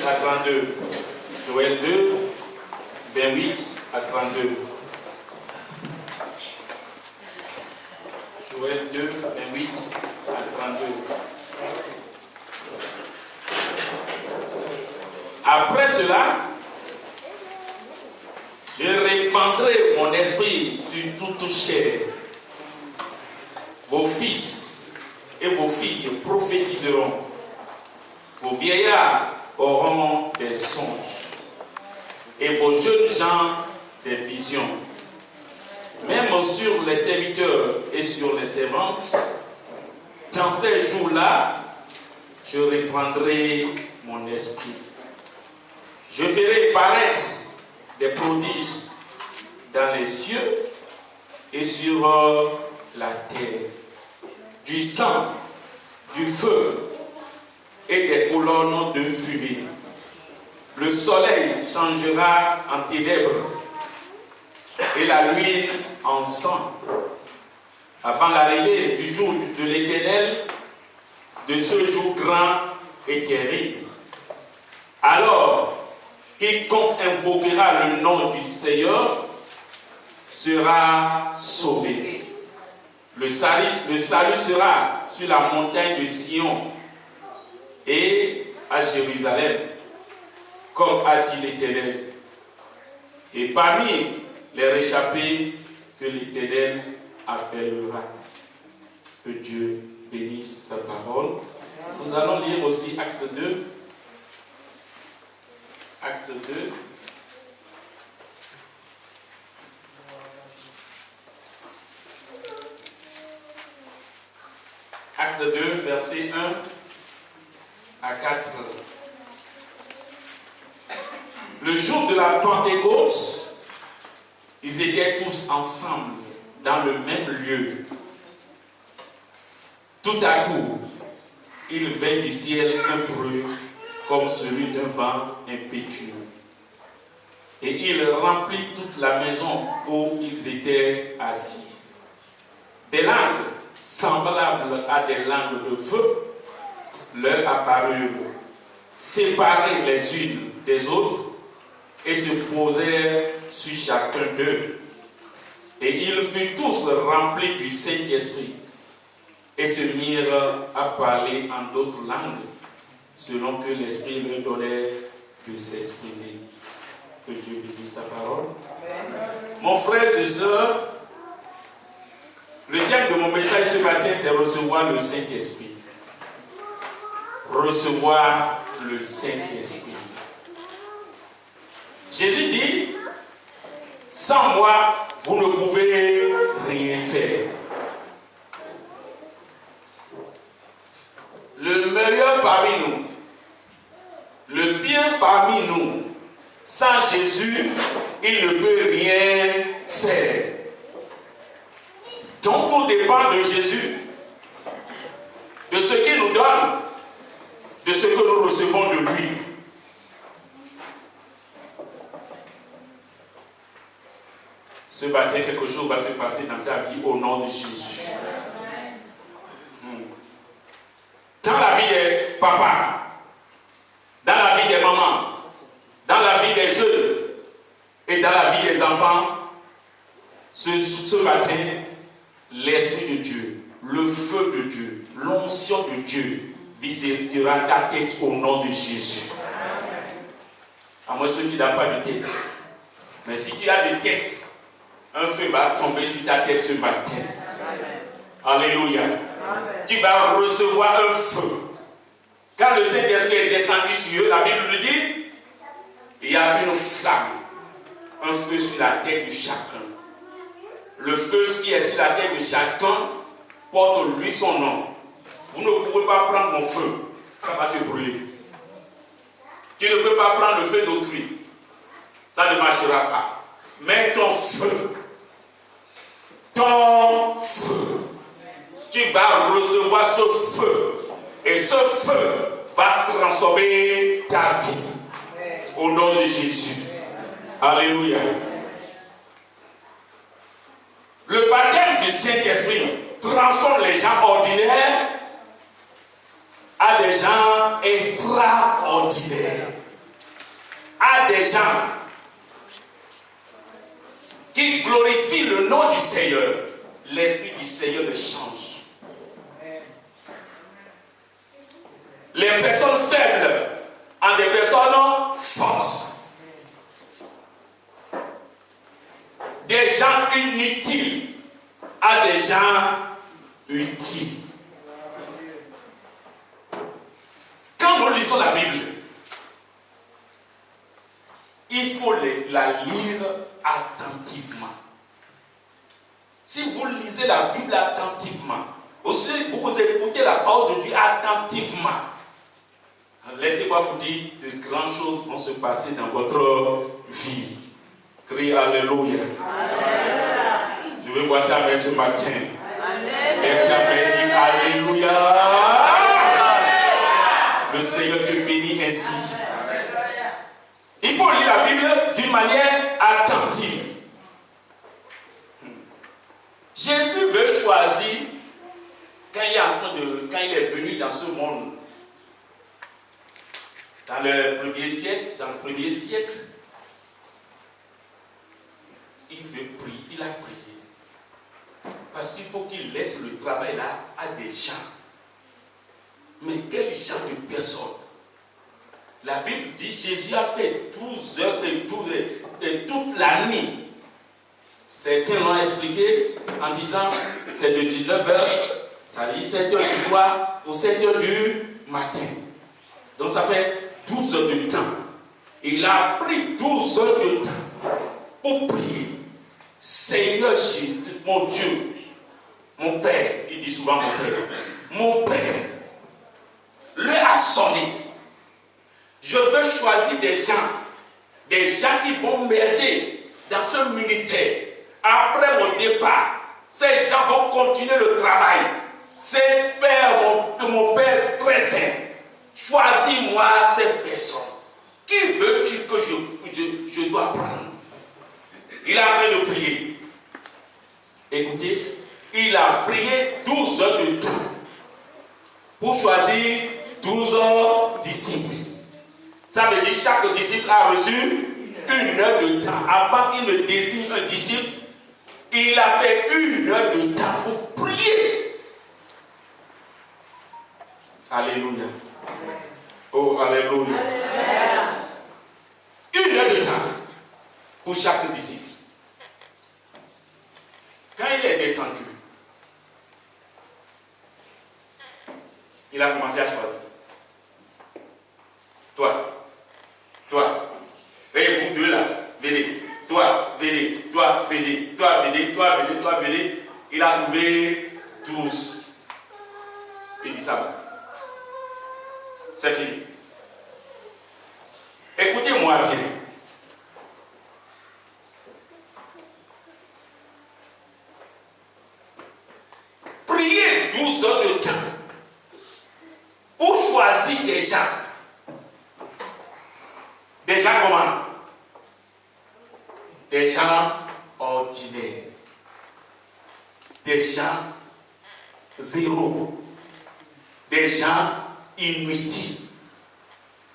à 32. Joël 2, 28 à 32. Joël 2, 28 à 32. Après cela, je répandrai mon esprit sur toute chair. Vos fils et vos filles prophétiseront. Vos vieillards auront des songes. Et vos jeunes gens des visions. Même sur les serviteurs et sur les servantes, dans ces jours-là, je reprendrai mon esprit. Je ferai paraître des prodiges dans les cieux et sur la terre, du sang, du feu et des colonnes de fumée. Le soleil changera en ténèbres et la lune en sang, avant l'arrivée du jour de l'Éternel, de ce jour grand et terrible. Alors, quiconque invoquera le nom du Seigneur sera sauvé. Le salut sera sur la montagne de Sion et à Jérusalem, comme a dit l'Éternel. Et parmi les réchappés que l'Éternel appellera. Que Dieu bénisse sa parole. Nous allons lire aussi Acte 2. Acte 2. Acte 2, versets 1 à 4. Le jour de la Pentecôte, ils étaient tous ensemble dans le même lieu. Tout à coup, il vint du ciel un bruit comme celui d'un vent impétueux. Et il remplit toute la maison où ils étaient assis. Des langues semblables à des langues de feu leur apparurent, séparées les unes des autres, et se posèrent sur chacun d'eux. Et ils furent tous remplis du Saint-Esprit, et se mirent à parler en d'autres langues, selon que l'Esprit leur donnait de s'exprimer. Que Dieu bénisse sa parole. Amen. Mon frère et soeur, le thème de mon message ce matin, c'est recevoir le Saint-Esprit. Recevoir le Saint-Esprit. Jésus dit, sans moi, vous ne pouvez rien faire. Le meilleur parmi nous, le bien parmi nous, sans Jésus, il ne peut rien faire. Donc tout dépend de Jésus, de ce qu'il nous donne, de ce que nous recevons de lui. Ce matin, quelque chose va se passer dans ta vie au nom de Jésus. Dans la vie des papas, dans la vie des mamans, dans la vie des jeunes et dans la vie des enfants, ce matin, l'Esprit de Dieu, le feu de Dieu, l'onction de Dieu visitera ta tête au nom de Jésus. À moins que tu n'as pas de tête. Mais si tu as des têtes, un feu va tomber sur ta tête ce matin. Alléluia. Tu vas recevoir un feu. Quand le Saint-Esprit est descendu sur eux, la Bible nous dit, il y a une flamme, un feu sur la tête de chacun. Le feu qui est sur la tête de chacun porte lui son nom. Vous ne pouvez pas prendre mon feu, ça va te brûler. Tu ne peux pas prendre le feu d'autrui, ça ne marchera pas. Mais ton feu, tu vas recevoir ce feu. Et ce feu va transformer ta vie. Au nom de Jésus. Alléluia. Le baptême du Saint-Esprit transforme les gens ordinaires à des gens extraordinaires. a des gens qui glorifient le nom du Seigneur, l'Esprit du Seigneur le change. Les personnes faibles en des personnes fortes. Des gens inutiles à des gens utiles. Quand nous lisons la Bible, il faut la lire attentivement. Si vous lisez la Bible attentivement, aussi vous écoutez la parole de Dieu attentivement, laissez-moi vous dire, de grandes choses vont se passer dans votre vie. Crie Alléluia. Amen. Je veux voir ta main ce matin. Amen. Et ta main dit Alléluia. Amen. Le Seigneur te bénit ainsi. Amen. Il faut lire la Bible d'une manière attentive. Jésus veut choisir, quand il est venu dans ce monde, dans le premier siècle, il veut prier, il a prié. Parce qu'il faut qu'il laisse le travail là à des gens. Mais quel genre de personnes? La Bible dit Jésus a fait 12 heures et toute la nuit. Certains l'ont expliqué en disant c'est de 19h, ça dit 7h du soir ou 7h du matin. Donc ça fait 12 heures de temps. Il a pris 12 heures de temps pour prier. Seigneur Jésus, mon Dieu, mon Père, il dit souvent mon Père, l'heure a sonné. Je veux choisir des gens qui vont m'aider dans ce ministère. Après mon départ, ces gens vont continuer le travail. C'est Père, mon Père très saint. Choisis-moi ces personnes. Qui veux-tu que je dois prendre? Il a en train de prier. Écoutez, il a prié 12 heures de temps pour choisir 12 disciples. Ça veut dire que chaque disciple a reçu 1 heure de temps. Avant qu'il ne désigne un disciple, il a fait 1 heure de temps pour prier. Alléluia. Oh, alléluia. 1 heure de temps pour chaque disciple. Quand il est descendu, il a commencé à choisir. Toi, et vous deux là, venez. Toi, venez. Toi, venez. Toi, venez. Toi, venez. Toi, venez. Il a trouvé 12. Il dit ça va. C'est fini. Écoutez-moi bien. Priez 12 heures de temps pour choisir des gens. Des gens comment? Des gens ordinaires. Des gens zéro. Des gens inutiles.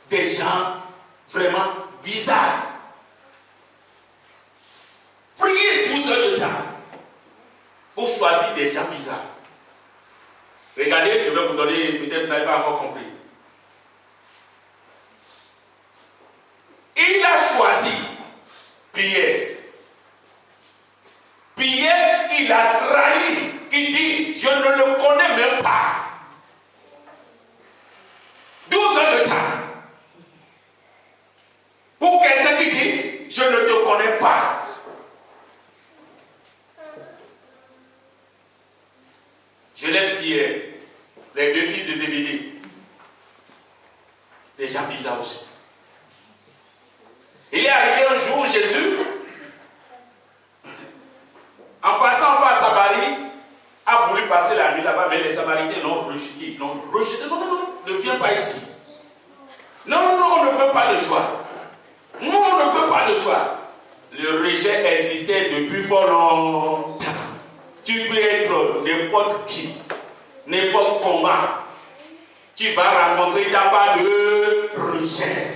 Des gens vraiment bizarres. Priez 12 heures de temps pour choisir des gens bizarres. Regardez, je vais vous donner, peut-être vous n'avez pas encore compris. Il a choisi Pierre. Pierre qu'il a trahi, qui dit, je ne le connais même pas. 12 heures de temps. Pour quelqu'un qui dit, je ne te connais pas. Je laisse Pierre, les 2 fils de Zébédée. Des gens bizarres aussi. Il est arrivé un jour, Jésus, en passant par Samarie, a voulu passer la nuit là-bas, mais les Samaritains l'ont rejeté. Non, ne viens pas ici. Non, on ne veut pas de toi. Non, on ne veut pas de toi. Le rejet existait depuis fort longtemps. Tu peux être n'importe qui, n'importe comment. Tu vas rencontrer, il n'y a pas de rejet.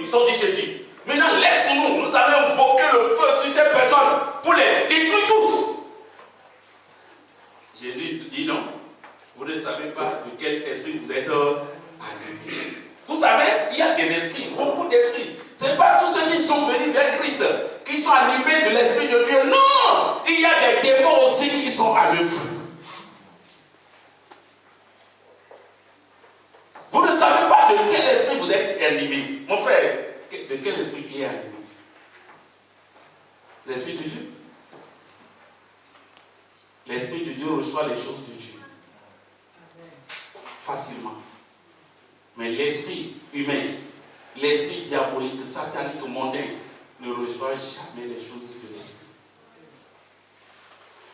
Ils ont dit ceci. Maintenant, laisse-nous, nous allons invoquer le feu sur ces personnes pour les détruire tous. Jésus dit non. Vous ne savez pas de quel esprit vous êtes animés. Vous savez, il y a des esprits, beaucoup d'esprits. Ce n'est pas tous ceux qui sont venus vers Christ, qui sont animés de l'Esprit de Dieu. Non! Il y a des démons aussi qui sont à l'œuvre. Vous ne savez pas de quel esprit vous êtes animé. Mon frère, de quel esprit tu es animé? L'Esprit de Dieu. L'Esprit de Dieu reçoit les choses de Dieu. Facilement. Mais l'esprit humain, l'esprit diabolique, satanique, mondain, ne reçoit jamais les choses de l'esprit.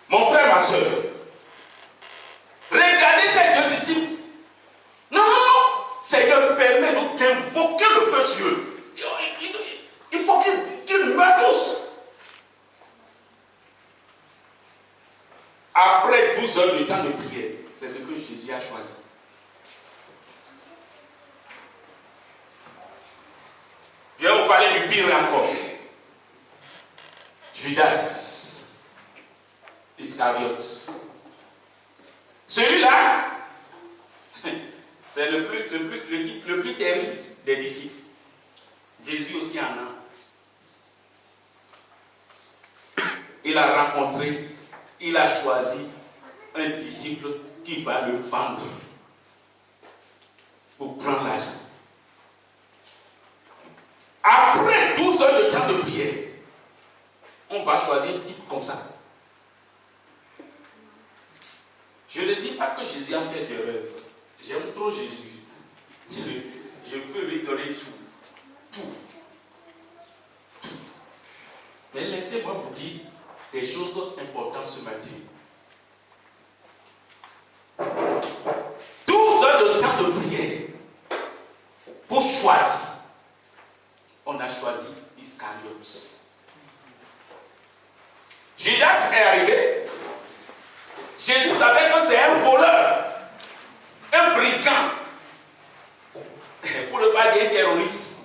Mon frère, ma soeur, regardez ces deux disciples. Non, non, non. Seigneur, permet-nous d'invoquer le feu sur eux. Il faut qu'ils meurent tous. Après 12 heures de temps de prière, c'est ce que Jésus a choisi. Je vais vous parler du pire encore. Judas Iscariote. Celui-là, c'est le plus terrible des disciples. Jésus aussi en a. Il a rencontré, il a choisi un disciple qui va le vendre pour prendre l'argent. Après 12 heures de temps de prière, on va choisir un type comme ça. Je ne dis pas que Jésus a fait d'erreur. J'aime trop Jésus. Je peux lui donner tout. Mais laissez-moi vous dire des choses importantes ce matin. 12 heures de temps de prière pour choisir. On a choisi Iscariote. Judas est arrivé. Jésus savait que c'est un voleur, un brigand, pour ne pas dire terroriste.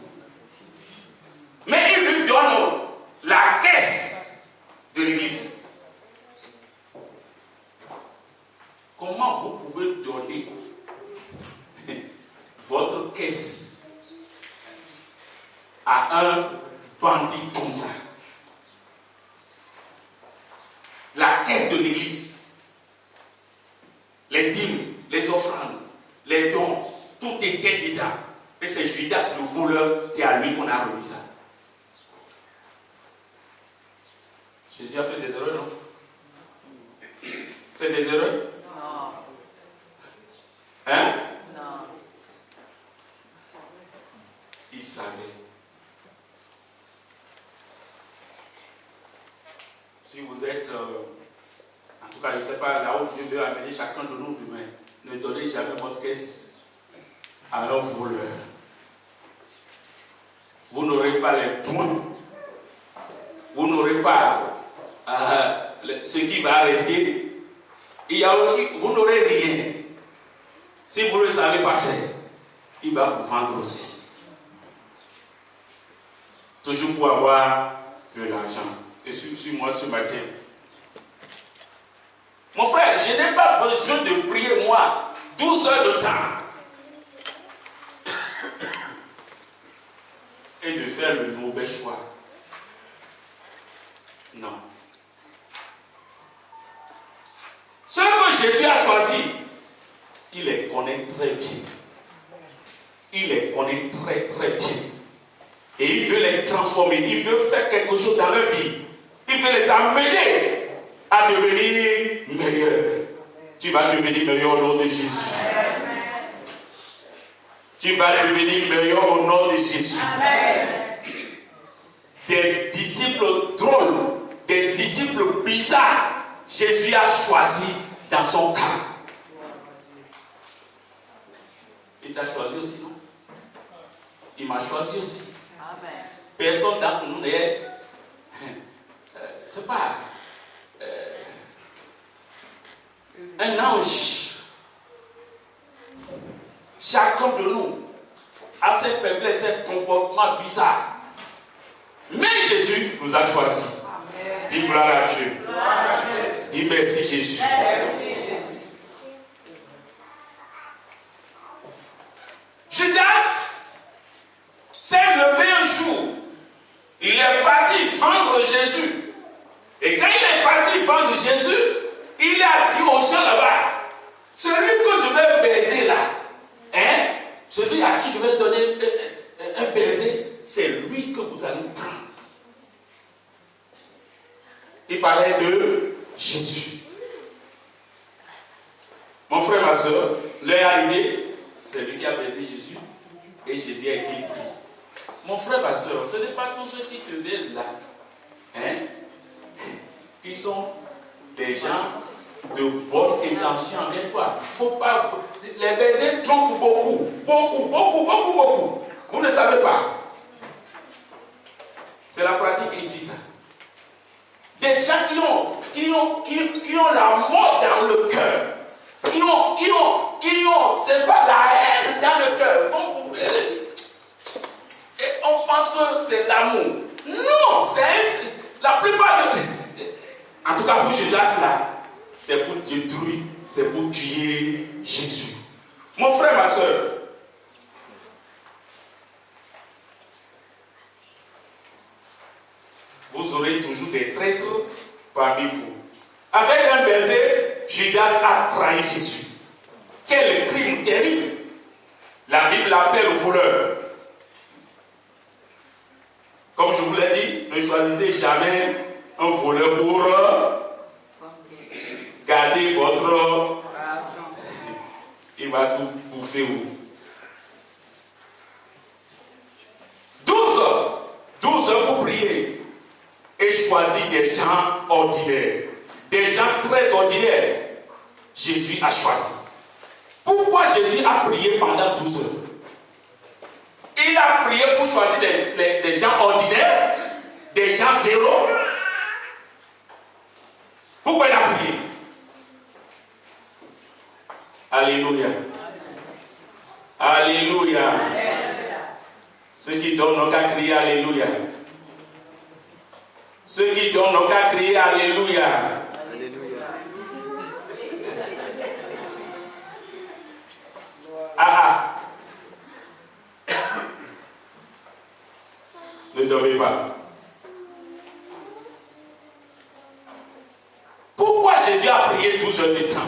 Mais il lui donne la caisse de l'église. Comment vous pouvez donner votre caisse à un bandit comme ça? La caisse de l'église, les dîmes, les offrandes, les dons, tout était dedans. Et c'est Judas le voleur, c'est à lui qu'on a remis ça. Jésus a fait des erreurs, non? C'est des erreurs? Non. Hein? Non. Il savait. Si vous êtes, en tout cas, je ne sais pas là où Dieu veut amener chacun de nous, mais ne donnez jamais votre caisse à un voleur. Vous n'aurez pas les points. Vous n'aurez pas ce qui va rester. Vous n'aurez rien. Si vous ne le savez pas faire, il va vous vendre aussi. Toujours pour avoir de l'argent. Et suis-moi ce matin. Mon frère, je n'ai pas besoin de prier moi 12 heures de temps et de faire le mauvais choix. Non. Ce que Jésus a choisi, il les connaît très bien. Il les connaît très très bien. Et il veut les transformer. Il veut faire quelque chose dans leur vie. Il veut les amener à devenir meilleurs. Tu vas devenir meilleur au nom de Jésus. Amen. Tu vas devenir meilleur au nom de Jésus. Amen. Des disciples drôles, des disciples bizarres, Jésus a choisi dans son cas. Il t'a choisi aussi, non? Il m'a choisi aussi. Amen. Personne d'entre nous n'est... c'est pas... un ange. Chacun de nous a ses faiblesses, ses comportements bizarres. Mais Jésus nous a choisis. Dis gloire à Dieu. Dis merci Jésus. Merci Jésus. Judas s'est levé un jour. Il est parti vendre Jésus. Et quand il est parti vendre Jésus, il a dit aux gens là-bas, celui que je vais baiser là, hein, celui à qui je vais donner un baiser, c'est lui que vous allez prendre. Il parlait de Jésus. Mon frère, ma soeur, l'heure arrivée, c'est lui qui a baisé Jésus et Jésus a été pris. Mon frère, ma soeur, ce n'est pas tous ceux qui te baisent là, hein, qui sont des gens de bonne intention avec toi. Faut pas. Les baisers trompent beaucoup. Vous ne savez pas. C'est la pratique ici, ça. Des gens qui ont la mort dans le cœur. C'est pas la haine dans le cœur. Et on pense que c'est l'amour. Non, la plupart de. En tout cas, pour Judas là, c'est pour détruire, c'est pour tuer Jésus. Mon frère, ma soeur, vous aurez toujours des traîtres parmi vous. Avec un baiser, Judas a trahi Jésus. Quel crime terrible! La Bible l'appelle au voleur. Comme je vous l'ai dit, ne choisissez jamais un voleur pour garder votre argent. Il va tout bouffer. 12 heures pour prier. Et choisir des gens ordinaires. Des gens très ordinaires. Jésus a choisi. Pourquoi Jésus a prié pendant 12 heures? Il a prié pour choisir des gens ordinaires, des gens zéro. Pourquoi il a prié? Alléluia. Alléluia. Ceux qui donnent n'ont qu'à crier Alléluia. Ceux qui donnent n'ont qu'à crier Alléluia. Alléluia. Ne dormez pas. Pourquoi Jésus a prié 12 heures de temps?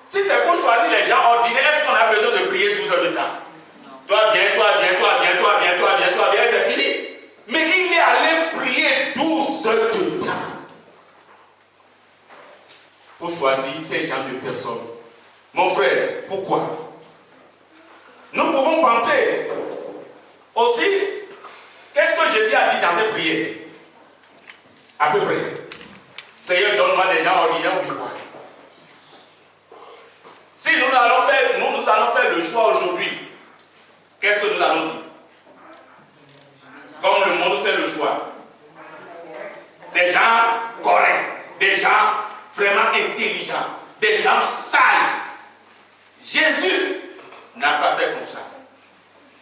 Si c'est pour choisir les gens ordinaires, est-ce qu'on a besoin de prier 12 heures de temps? Toi viens, c'est fini. Mais il est allé prier 12 heures de temps pour choisir ces gens de personnes. Mon frère, pourquoi? Nous pouvons penser aussi, qu'est-ce que Jésus a dit dans ses prières? À peu près. Seigneur, donne-moi des gens ordinaires ou quoi? Si nous allons faire le choix aujourd'hui, qu'est-ce que nous allons dire? Comme le monde fait le choix. Des gens corrects, des gens vraiment intelligents, des gens sages. Jésus n'a pas fait comme ça.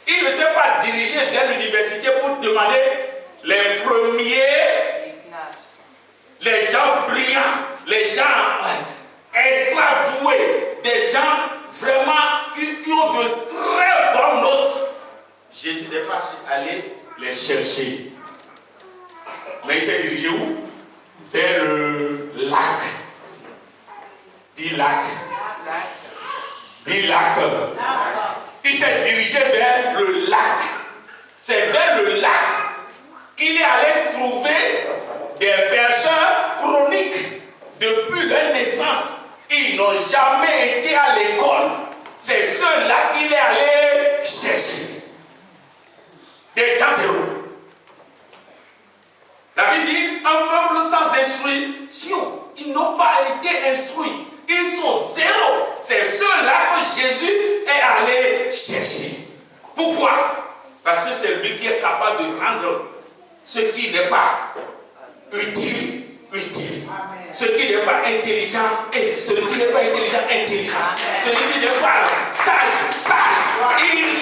Il ne s'est pas dirigé vers l'université pour demander les premiers, les gens brillants, les gens extra doués, des gens vraiment qui ont de très bonnes notes. Jésus n'est pas allé les chercher. Mais il s'est dirigé où? Vers le lac. Dis lac. Dis lac. Il s'est dirigé vers le lac. C'est vers le lac qu'il est allé trouver des bergers chroniques depuis leur naissance. Ils n'ont jamais été à l'école. C'est ceux-là qu'il est allé chercher. Des gens zéro. La Bible dit, un peuple sans instruction, ils n'ont pas été instruits. Ils sont zéro. C'est ceux-là que Jésus est allé chercher. Pourquoi? Parce que c'est lui qui est capable de rendre ce qui n'est pas utile, utile. Amen. Ce qui n'est pas intelligent, et celui qui n'est pas intelligent, intelligent. Amen. Celui qui n'est pas sage, sage. Il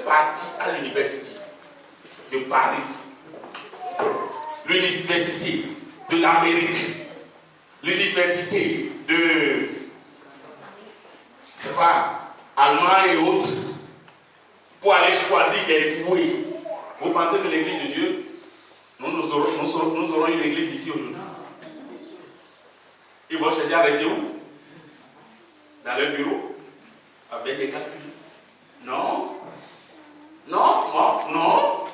parti à l'université de Paris, l'université de l'Amérique, l'université de, c'est pas, Allemagne et autres, pour aller choisir des doués. Vous pensez que l'église de Dieu, nous aurons une église ici aujourd'hui? Ils vont chercher à rester où? Dans leur bureau? Avec des calculs? Non. Non, moi, non.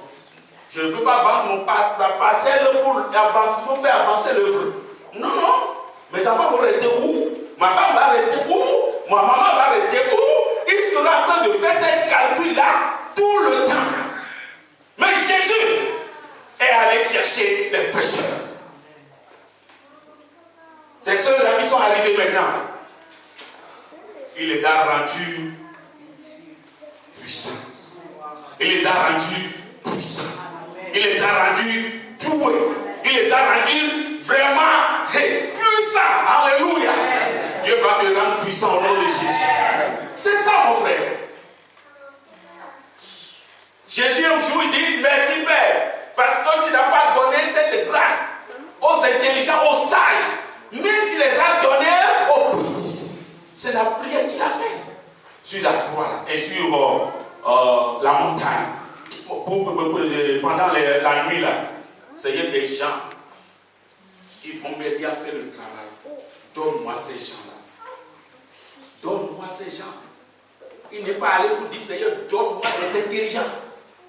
Je ne peux pas vendre ma parcelle pour avancer, il faut faire avancer l'œuvre. Non, non. Mes enfants vont rester où? Ma femme va rester où? Ma maman va rester où? Il sera en train de faire ces calculs-là tout le temps. Mais Jésus est allé chercher les pécheurs. C'est ceux-là qui sont arrivés maintenant. Il les a rendus puissants. Il les a rendus puissants. Il les a rendus doués. Il les a rendus vraiment puissants. Alléluia. Dieu va te rendre puissant au nom de Jésus. C'est ça, mon frère. Jésus un jour il dit merci Père, parce que tu n'as pas donné cette grâce aux intelligents, aux sages, mais tu les as donnés aux petits. C'est la prière qu'il a faite sur la croix et sur la montagne. Pendant la nuit là, c'est des gens qui vont m'aider à faire le travail. Donne-moi ces gens-là. Donne-moi ces gens. Il n'est pas allé pour dire Seigneur, donne-moi des intelligents,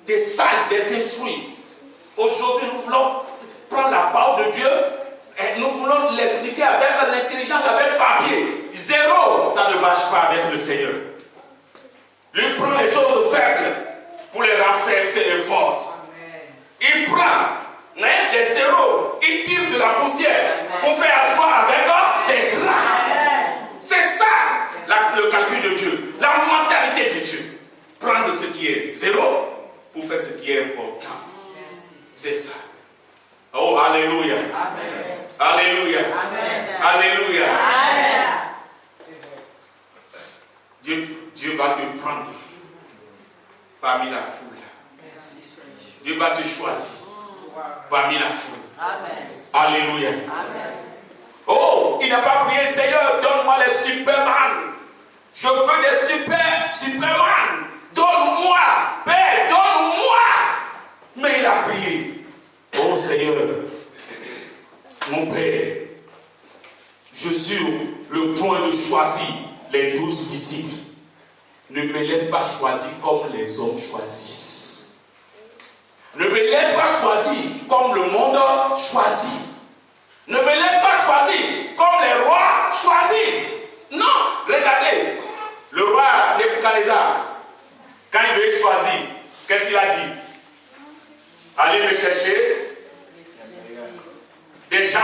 des sages, des instruits. Aujourd'hui, nous voulons prendre la parole de Dieu et nous voulons l'expliquer avec l'intelligence, avec le papier. Zéro, ça ne marche pas avec le Seigneur. Lui prend les choses faibles pour les rendre faire fortes. Il prend des zéros, il tire de la poussière pour faire asseoir avec des grands. C'est ça le calcul de Dieu, la mentalité de Dieu. Prendre ce qui est zéro pour faire ce qui est important. C'est ça. Oh, alléluia. Amen. Alléluia. Amen. Alléluia. Amen. Dieu va te prendre parmi la foule. Dieu va te choisir parmi la foule. Amen. Alléluia. Amen. Oh, il n'a pas prié, Seigneur, donne-moi les Superman. Je veux des Superman. Donne-moi, Père, donne-moi. Mais il a prié. Oh Seigneur, mon Père, je suis sur le point de choisir les 12 disciples. Ne me laisse pas choisir comme les hommes choisissent. Ne me laisse pas choisir comme le monde choisit. Ne me laisse pas choisir comme les rois choisissent. Non, regardez, le roi Nebuchadnezzar, quand il veut choisir, qu'est-ce qu'il a dit? Allez me chercher des gens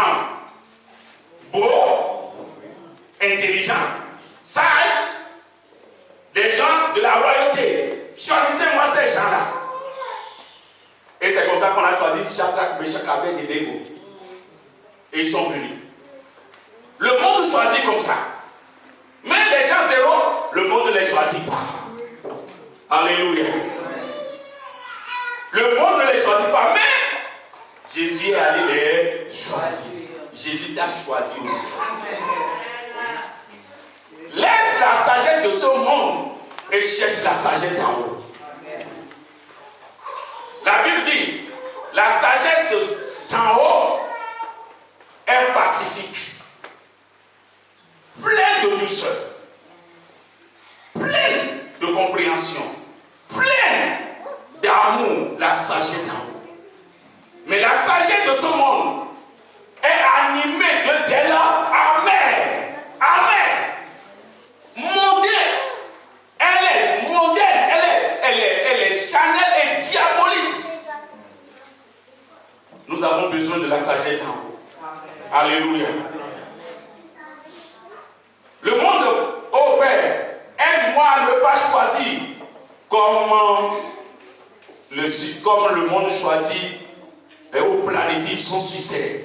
beaux, intelligents, sages, des gens de la royauté. Choisissez-moi ces gens-là. Et c'est comme ça qu'on a choisi Shadrach, Meshach, Abednego. Et ils sont venus. Le monde choisit comme ça. Mais les gens zéro, le monde ne les choisit pas. Alléluia. Le monde ne les choisit pas, mais Jésus est allé les choisir. Jésus t'a choisi aussi. Laisse la sagesse de ce monde et cherche la sagesse d'en haut. La Bible dit, la sagesse d'en haut est pacifique, pleine de douceur, pleine de compréhension, pleine d'amour, la sagesse d'en haut. Mais la sagesse de ce monde est animée de zèle amer. Amen. Mondaine. Elle est mondaine. Elle est charnelle et diabolique. Nous avons besoin de la sagesse d'en haut. Alléluia. Le monde, oh Père, aide-moi à ne pas choisir comme le monde choisit ou planifie son succès.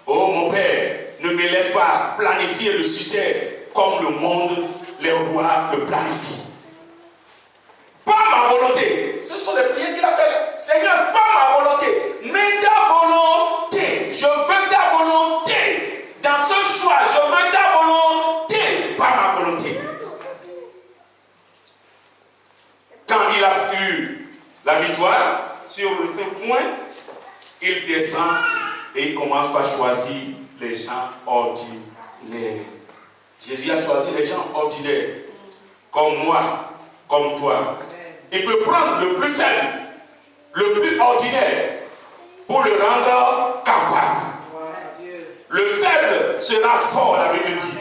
Oh mon Père, ne me laisse pas planifier le succès comme le monde, les rois le planifient. Pas ma volonté. Ce sont les prières qu'il a faites. Seigneur, pas ma volonté, mais ta volonté. Je veux ta volonté. Dans ce choix, je veux ta volonté, pas ma volonté. Quand il a eu la victoire sur le point, il descend et il commence par choisir les gens ordinaires. Jésus a choisi les gens ordinaires, comme moi, comme toi. Il peut prendre le plus faible, le plus ordinaire, pour le rendre capable. Le faible sera fort, la Bible dit.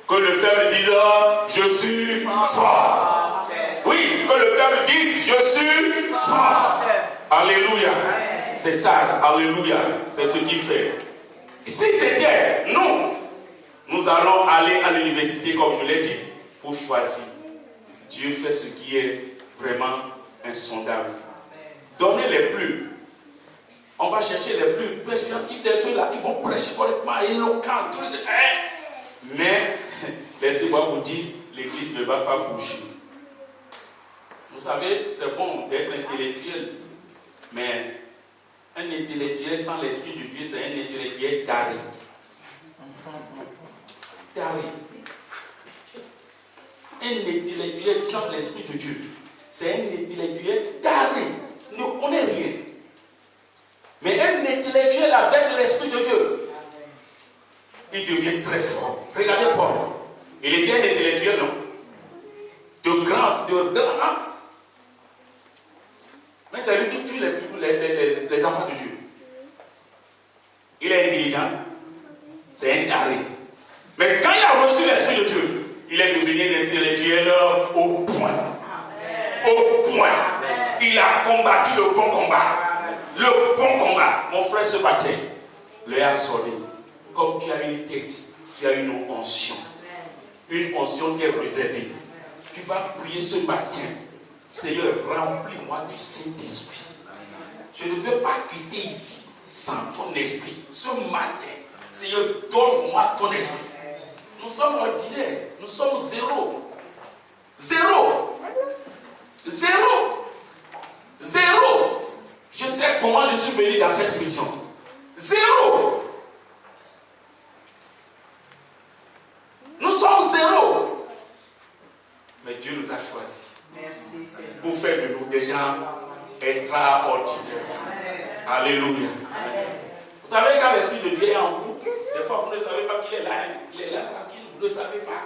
Que le faible dise, je suis fort. Oui, que le faible dise, je suis fort. Alléluia. C'est ça, alléluia. C'est ce qu'il fait. Si c'était nous allons aller à l'université, comme je l'ai dit, pour choisir. Dieu fait ce qui est vraiment insondable. Donnez les plus. On va chercher les plus persuasifs de ceux-là qui vont prêcher correctement, éloquents. Mais, laissez-moi vous dire, l'Église ne va pas bouger. Vous savez, c'est bon d'être intellectuel, mais un intellectuel sans l'Esprit de Dieu, c'est un intellectuel taré. Taré. Un intellectuel sans l'Esprit de Dieu, c'est un intellectuel taré. Il ne connaît rien. Mais un intellectuel avec l'Esprit de Dieu, il devient très fort. Regardez Paul. Il était un intellectuel, non? De grand, hein? Mais c'est lui qui tue les enfants de Dieu. Il est intelligent. C'est un taré. Mais quand il a reçu l'Esprit de Dieu, il est devenu un intellectuel au point. Au point. Il a combattu le bon combat. Le bon combat. Mon frère se battait. L'œil a sonné. Comme tu as une tête, tu as une onction. Une onction qui est réservée. Tu vas prier ce matin. Seigneur, remplis-moi du Saint-Esprit. Je ne veux pas quitter ici sans ton esprit. Ce matin, Seigneur, donne-moi ton esprit. Nous sommes ordinaires. Nous sommes zéro. Zéro. Zéro. Zéro. Je sais comment je suis venu dans cette mission. Zéro. Nous sommes zéro. Mais Dieu nous a choisis. Merci, pour faire de nous des gens extraordinaires. Alléluia. Vous savez, quand l'Esprit de Dieu est en vous, des fois vous ne savez pas qu'il est là. Il est là tranquille, vous ne savez pas.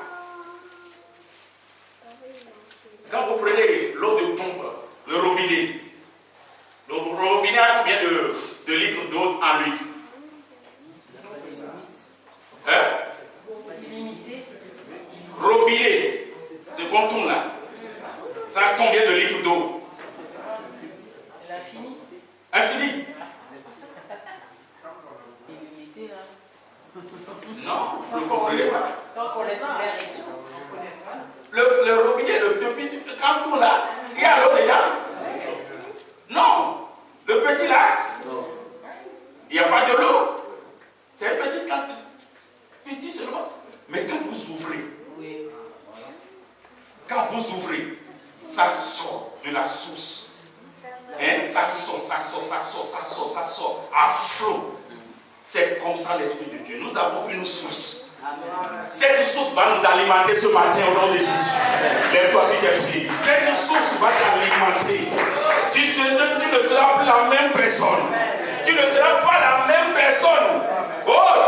Quand vous prenez l'eau de pompe, le robinet a combien de litres d'eau en lui? Hein? Robinet, c'est qu'on tourne là. Ça a combien de litres d'eau? Infini. Infini. Non, vous ne comprenez pas. Le robinet, le petit, quand on tourne là, il y a l'eau dedans? Non. Le petit là, il n'y a pas de l'eau. C'est un petit seulement. Mais quand vous ouvrez, ça sort de la source. Hein? Ça sort à flot. C'est comme ça l'Esprit de Dieu. Nous avons une source. Cette source va nous alimenter ce matin au nom de Jésus. Lève-toi sur tes pieds. Cette source va t'alimenter. Tu ne seras plus la même personne. Tu ne seras pas la même personne. Oh,